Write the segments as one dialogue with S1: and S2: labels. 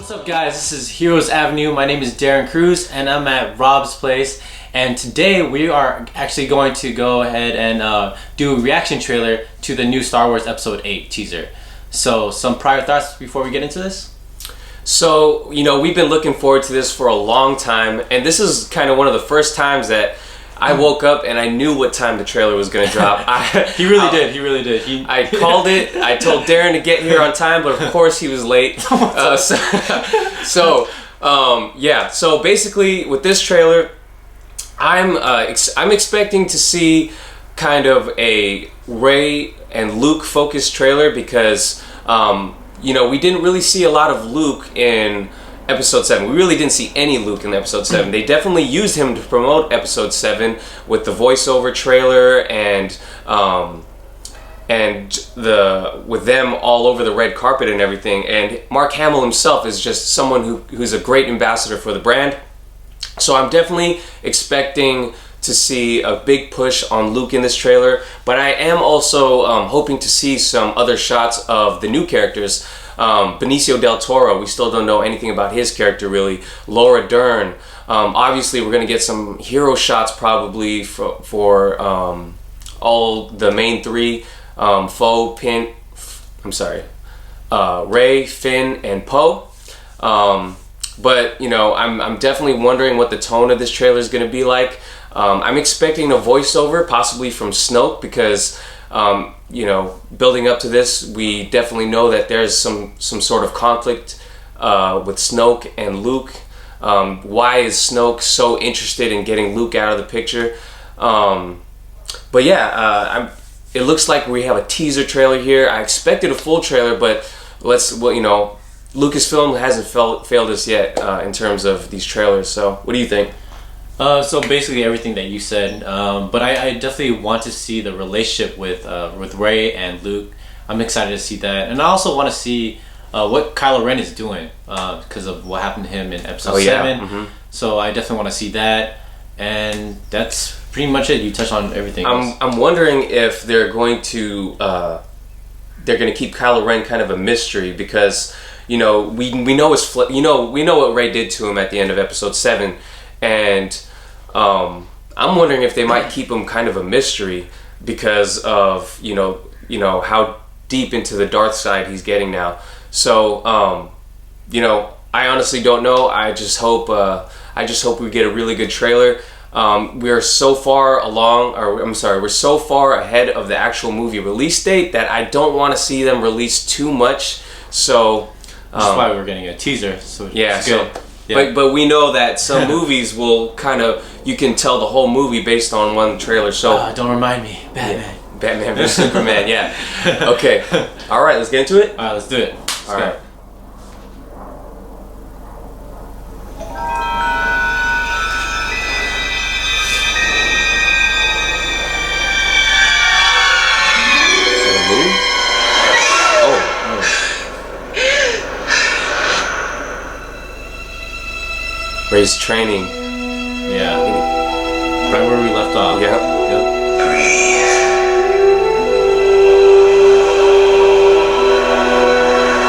S1: What's up guys, this is Heroes Avenue. My name is Darren Cruz and I'm at Rob's place, and today we are actually going to go ahead and do a reaction trailer to the new Star Wars Episode 8 teaser. So some prior thoughts before we get into this?
S2: So, we've been looking forward to this for a long time, and this is kind of one of the first times that I woke up and I knew what time the trailer was going to drop.
S1: He really did.
S2: I called it. I told Darren to get here on time, but of course he was late. So basically with this trailer, I'm expecting to see kind of a Rey and Luke focused trailer because we didn't really see a lot of Luke in Episode 7. We really didn't see any Luke in Episode 7. They definitely used him to promote Episode 7 with the voiceover trailer and with them all over the red carpet and everything. And Mark Hamill himself is just someone who's a great ambassador for the brand. So I'm definitely expecting to see a big push on Luke in this trailer, but I am also hoping to see some other shots of the new characters. Benicio del Toro, we still don't know anything about his character really. Laura Dern. Obviously we're going to get some hero shots probably for all the main three, Rey, Finn, and Poe. But I'm definitely wondering what the tone of this trailer is going to be like. I'm expecting a voiceover, possibly from Snoke, because building up to this, we definitely know that there's some sort of conflict with Snoke and Luke. Why is Snoke so interested in getting Luke out of the picture? But yeah, it looks like we have a teaser trailer here. I expected a full trailer, but Lucasfilm hasn't failed us yet in terms of these trailers. So what do you think?
S1: So basically everything that you said, but I definitely want to see the relationship with Rey and Luke. I'm excited to see that, and I also want to see what Kylo Ren is doing because of what happened to him in Episode 7. Mm-hmm. So I definitely want to see that, and that's pretty much it. You touched on everything.
S2: I'm wondering if they're going to keep Kylo Ren kind of a mystery because we know we know what Rey did to him at the end of Episode 7. And I'm wondering if they might keep him kind of a mystery because of how deep into the dark side he's getting now. So I honestly don't know. I just hope we get a really good trailer. We're so far we're so far ahead of the actual movie release date that I don't want to see them release too much. So
S1: that's why we're getting a teaser. So
S2: yeah,
S1: it's good.
S2: Yeah. But we know that some movies will you can tell the whole movie based on one trailer. So
S1: don't remind me, Batman.
S2: Yeah. Batman vs Superman. Yeah. Okay. All right. Let's get into it.
S1: All right. Let's do it.
S2: All right. Rey's training.
S1: Yeah. Right where we left off.
S2: Yep.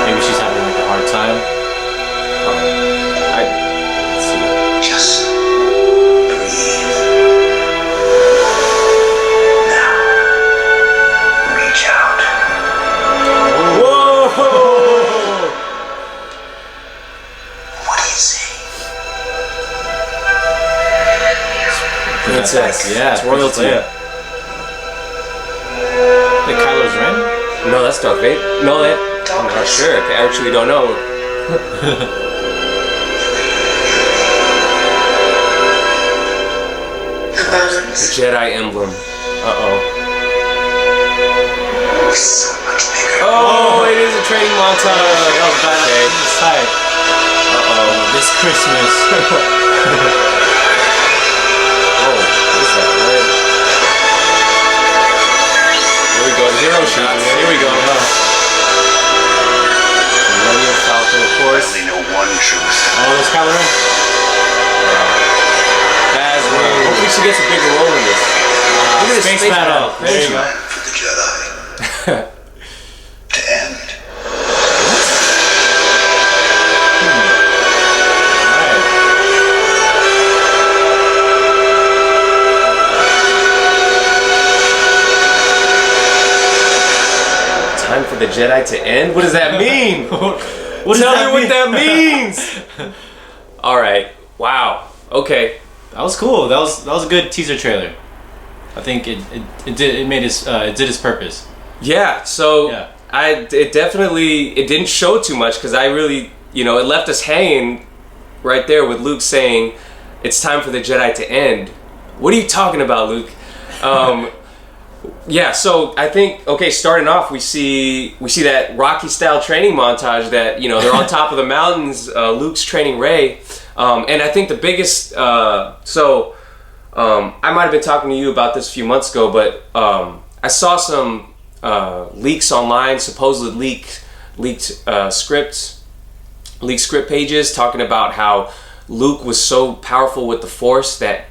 S1: Maybe she's having like a hard time.
S2: Let's see.
S3: Just breathe. Now, reach out.
S2: Whoa!
S3: What do you see?
S2: Princess.
S1: Yeah,
S2: it's royalty.
S1: Like Kylo's Ren?
S2: No, that's Darth Vader. No, I'm not sure. I actually don't know. The Jedi emblem.
S3: So much bigger.
S2: Oh, it is a training montage.
S1: That was bad.
S2: Okay.
S1: It's tight. This Christmas.
S2: Zero shots. Here we go. Millennium Falcon, of course.
S3: I only know one truth.
S1: Oh, there's Kylo Ren.
S2: Hopefully she gets a bigger role in this. Look at this
S1: Space battle. There you go.
S3: For the Jedi. To end.
S2: time for the Jedi to end? What does that mean?
S1: What
S2: Tell me what that means. All right. Wow. Okay.
S1: That was cool. That was a good teaser trailer. I think it did its purpose.
S2: Yeah. So
S1: Yeah.
S2: it didn't show too much because I really, it left us hanging right there with Luke saying, "It's time for the Jedi to end." What are you talking about, Luke? Yeah, so I think, starting off, we see that Rocky style training montage that, they're on top of the mountains. Luke's training Rey, and I think the biggest. I might have been talking to you about this a few months ago, but I saw some leaks online, supposedly leaked script pages talking about how Luke was so powerful with the Force that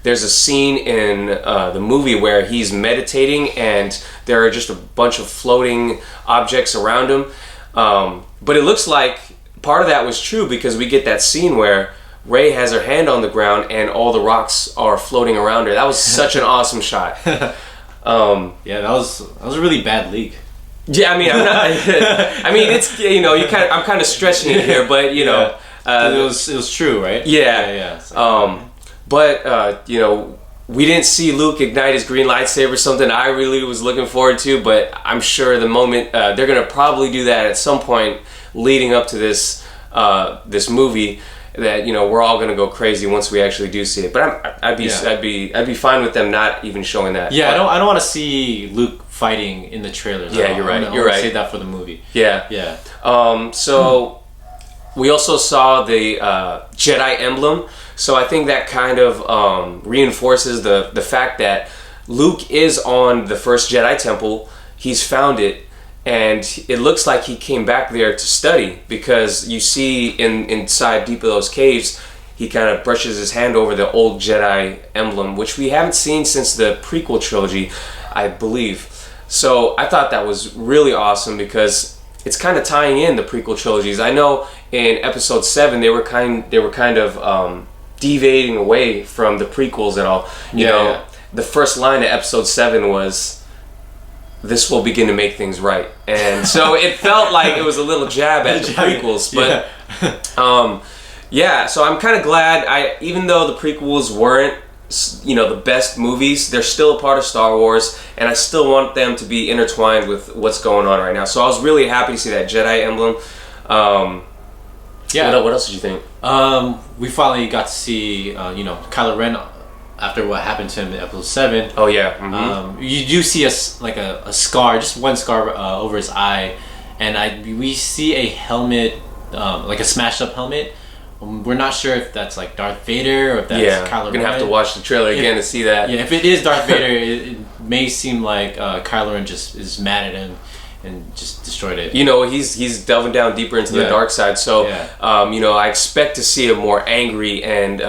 S2: there's a scene in the movie where he's meditating and there are just a bunch of floating objects around him. But it looks like part of that was true because we get that scene where Rey has her hand on the ground and all the rocks are floating around her. That was such an awesome shot.
S1: Yeah, that was a really bad leak.
S2: Yeah, I mean, I'm not. I mean, it's I'm kind of stretching it here, but it
S1: was true, right?
S2: Yeah. But we didn't see Luke ignite his green lightsaber. Something I really was looking forward to, but I'm sure the moment they're gonna probably do that at some point leading up to this movie. That we're all gonna go crazy once we actually do see it. But I'd be fine with them not even showing that.
S1: Yeah,
S2: but,
S1: I don't want to see Luke fighting in the trailers.
S2: Yeah, you're right.
S1: You're right. Save that for the movie.
S2: Yeah. So we also saw the Jedi emblem. So I think that kind of reinforces the fact that Luke is on the first Jedi temple. He's found it. And it looks like he came back there to study because you see inside deep of those caves, he kind of brushes his hand over the old Jedi emblem, which we haven't seen since the prequel trilogy, I believe. So I thought that was really awesome because it's kind of tying in the prequel trilogies. I know in Episode 7 they were kind of deviating away from the prequels and all. You know, the first line of Episode 7 was, "This will begin to make things right," and so it felt like it was a little jab at the prequels. But so I'm kind of glad. Even though the prequels weren't the best movies, they're still a part of Star Wars, and I still want them to be intertwined with what's going on right now. So I was really happy to see that Jedi emblem. What else did you think?
S1: We finally got to see Kylo Ren after what happened to him in Episode 7.
S2: Oh yeah. Mm-hmm.
S1: You do see a scar, just one scar over his eye, and we see a helmet, like a smashed up helmet. We're not sure if that's like Darth Vader or if that's Kylo Ren.
S2: We're gonna have to watch the trailer again to see that.
S1: Yeah, if it is Darth Vader, it may seem like Kylo Ren just is mad at him and just destroyed it.
S2: He's delving down deeper into the dark side. So I expect to see a more angry and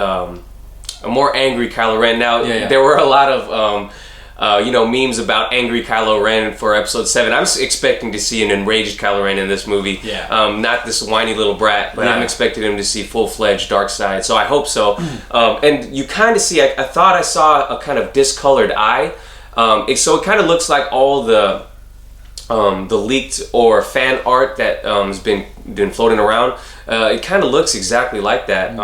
S2: Kylo Ren. Now, there were a lot of memes about angry Kylo Ren for Episode 7. I'm expecting to see an enraged Kylo Ren in this movie. Not this whiny little brat, but I'm expecting him to see full-fledged dark side. So I hope so. And you kind of see, I thought I saw a kind of discolored eye. So it kind of looks like all the leaked or fan art that has been floating around. It kind of looks exactly like that.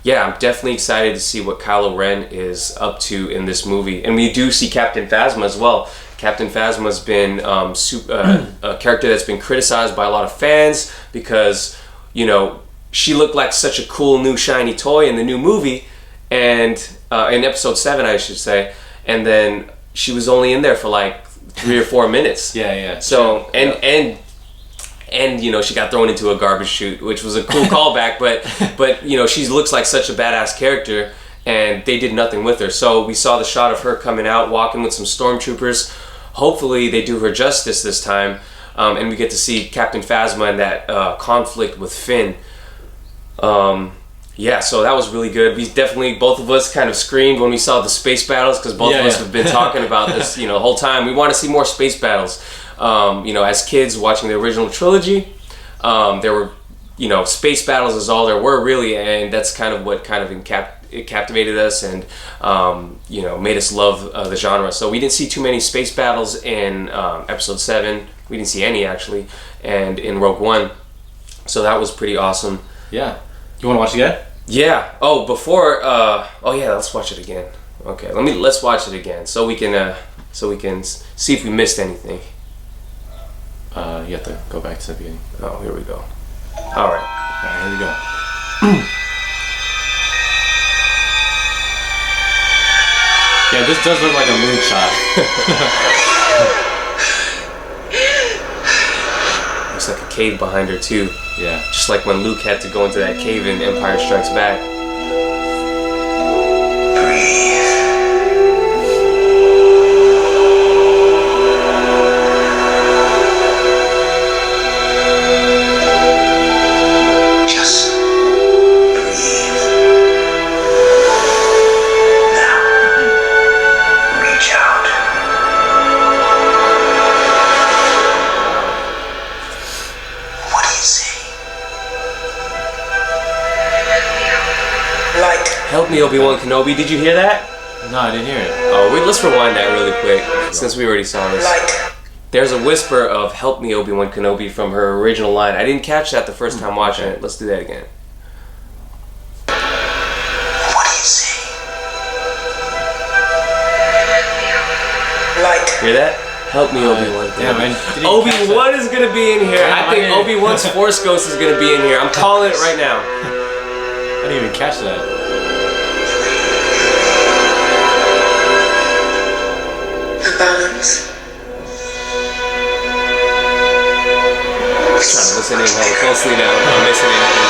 S2: I'm definitely excited to see what Kylo Ren is up to in this movie. And we do see Captain Phasma as well. Captain Phasma's been a character that's been criticized by a lot of fans because, she looked like such a cool new shiny toy in the new movie, and in Episode 7, I should say, and then she was only in there for like 3 or 4 minutes. So, and she got thrown into a garbage chute, which was a cool callback, but she looks like such a badass character, and they did nothing with her. So we saw the shot of her coming out, walking with some stormtroopers. Hopefully they do her justice this time, and we get to see Captain Phasma in that conflict with Finn. So that was really good. We definitely, both of us kind of screamed when we saw the space battles, because both of us have been talking about this the whole time. We want to see more space battles. As kids watching the original trilogy, there were, space battles is all there were really, and that's kind of what kind of it captivated us and made us love the genre. So we didn't see too many space battles in Episode 7. We didn't see any actually, and in Rogue One. So that was pretty awesome.
S1: Yeah. You want to watch it again?
S2: Yeah. Oh, before. Let's watch it again. Okay. Let's watch it again so we can see if we missed anything.
S1: You have to go back to the beginning.
S2: Oh, here we go. All right.
S1: Here we go. Yeah, this does look like a moonshot.
S2: Looks like a cave behind her too.
S1: Yeah.
S2: Just like when Luke had to go into that cave in Empire Strikes Back. Help me, Obi-Wan Kenobi. Did you hear that?
S1: No, I didn't hear it.
S2: Oh, wait, let's rewind that really quick, since we already saw this. There's a whisper of "Help me, Obi-Wan Kenobi" from her original line. I didn't catch that the first time watching it. Let's do that again.
S3: What do you see? Light.
S2: Hear that? Help me, Obi-Wan.
S1: Yeah, man.
S2: Obi-Wan is gonna be in here. I think Obi-Wan's Force Ghost is gonna be in here. I'm calling it right now.
S1: I didn't even catch that.
S3: The balance.
S2: I'm trying to listen in hella closely now. I'm not missing anything.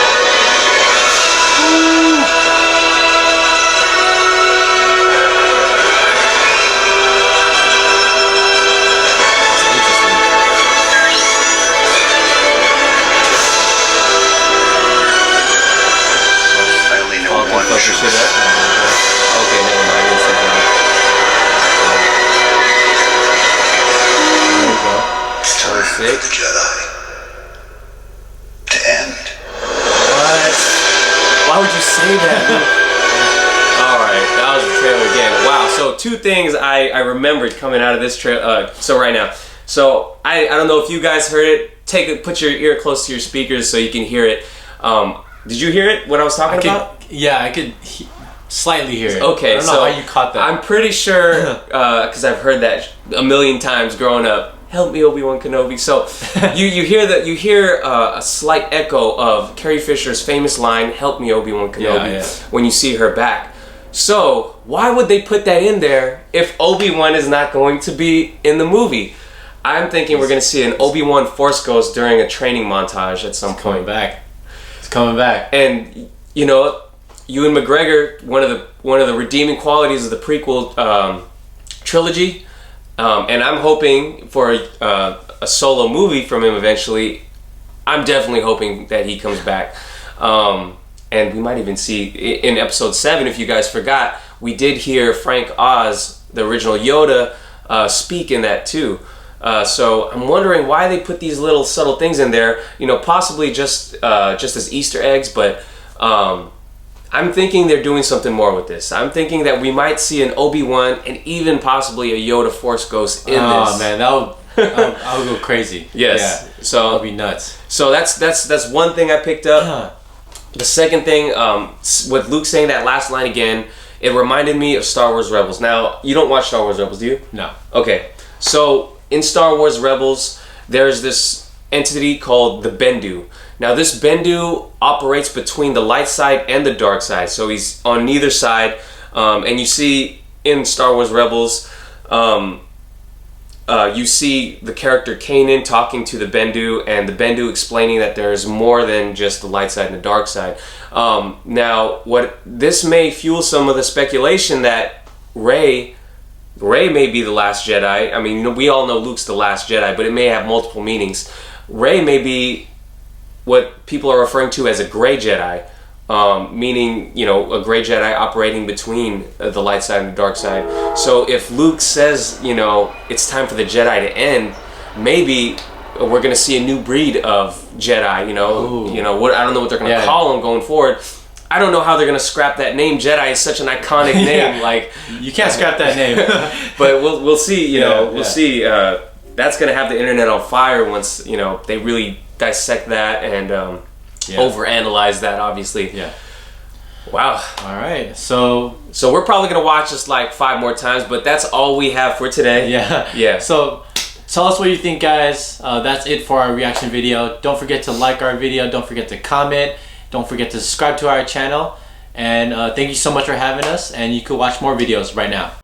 S3: Shit up.
S2: Okay, never mind. It's
S3: time for the Jedi to end.
S2: What? Why would you say that? Alright, that was the trailer again. Wow, so two things I remembered coming out of this trailer. So right now. So I don't know if you guys heard it. Put your ear close to your speakers so you can hear it. Did you hear it? What I was talking about?
S1: Yeah, I could slightly hear it.
S2: Okay,
S1: I don't know how you caught that.
S2: I'm pretty sure, because I've heard that a million times growing up. Help me, Obi-Wan Kenobi. So you hear a slight echo of Carrie Fisher's famous line, "Help me, Obi-Wan Kenobi," when you see her back. So why would they put that in there if Obi-Wan is not going to be in the movie? I'm thinking we're going to see an Obi-Wan Force Ghost during a training montage at some point.
S1: It's coming back.
S2: And you know, Ewan McGregor, one of the redeeming qualities of the prequel trilogy, and I'm hoping for a solo movie from him eventually. I'm definitely hoping that he comes back, and we might even see in Episode 7. If you guys forgot, we did hear Frank Oz, the original Yoda, speak in that too. So I'm wondering why they put these little subtle things in there. You know, possibly just as Easter eggs, but. I'm thinking they're doing something more with this. I'm thinking that we might see an Obi-Wan and even possibly a Yoda Force Ghost in this.
S1: Oh man, I would go crazy.
S2: Yes.
S1: Yeah.
S2: So
S1: that would be nuts.
S2: So that's one thing I picked up. The second thing, with Luke saying that last line again, it reminded me of Star Wars Rebels. Now, you don't watch Star Wars Rebels, do you?
S1: No.
S2: Okay. So in Star Wars Rebels, there's this entity called the Bendu. Now this Bendu operates between the light side and the dark side, so he's on neither side. And you see in Star Wars Rebels, you see the character Kanan talking to the Bendu, and the Bendu explaining that there's more than just the light side and the dark side. Now, what this may fuel some of the speculation that Rey may be the last Jedi. I mean, we all know Luke's the last Jedi, but it may have multiple meanings. Rey may be what people are referring to as a gray Jedi, meaning, you know, a gray Jedi operating between the light side and the dark side. So if Luke says, you know, it's time for the Jedi to end, maybe we're going to see a new breed of Jedi, you know.
S1: Ooh.
S2: You know, what I don't know what they're going to call them going forward. I don't know how they're gonna scrap that name. Jedi is such an iconic name.
S1: Yeah.
S2: Like
S1: You can't scrap that name.
S2: but we'll see. We'll
S1: yeah.
S2: see. That's gonna have the internet on fire once they really dissect that and overanalyze that. Obviously.
S1: Yeah.
S2: Wow.
S1: All right. So
S2: we're probably gonna watch this like 5 more times, but that's all we have for today.
S1: yeah.
S2: Yeah.
S1: So tell us what you think, guys. That's it for our reaction video. Don't forget to like our video. Don't forget to comment. Don't forget to subscribe to our channel. And thank you so much for having us. And you can watch more videos right now.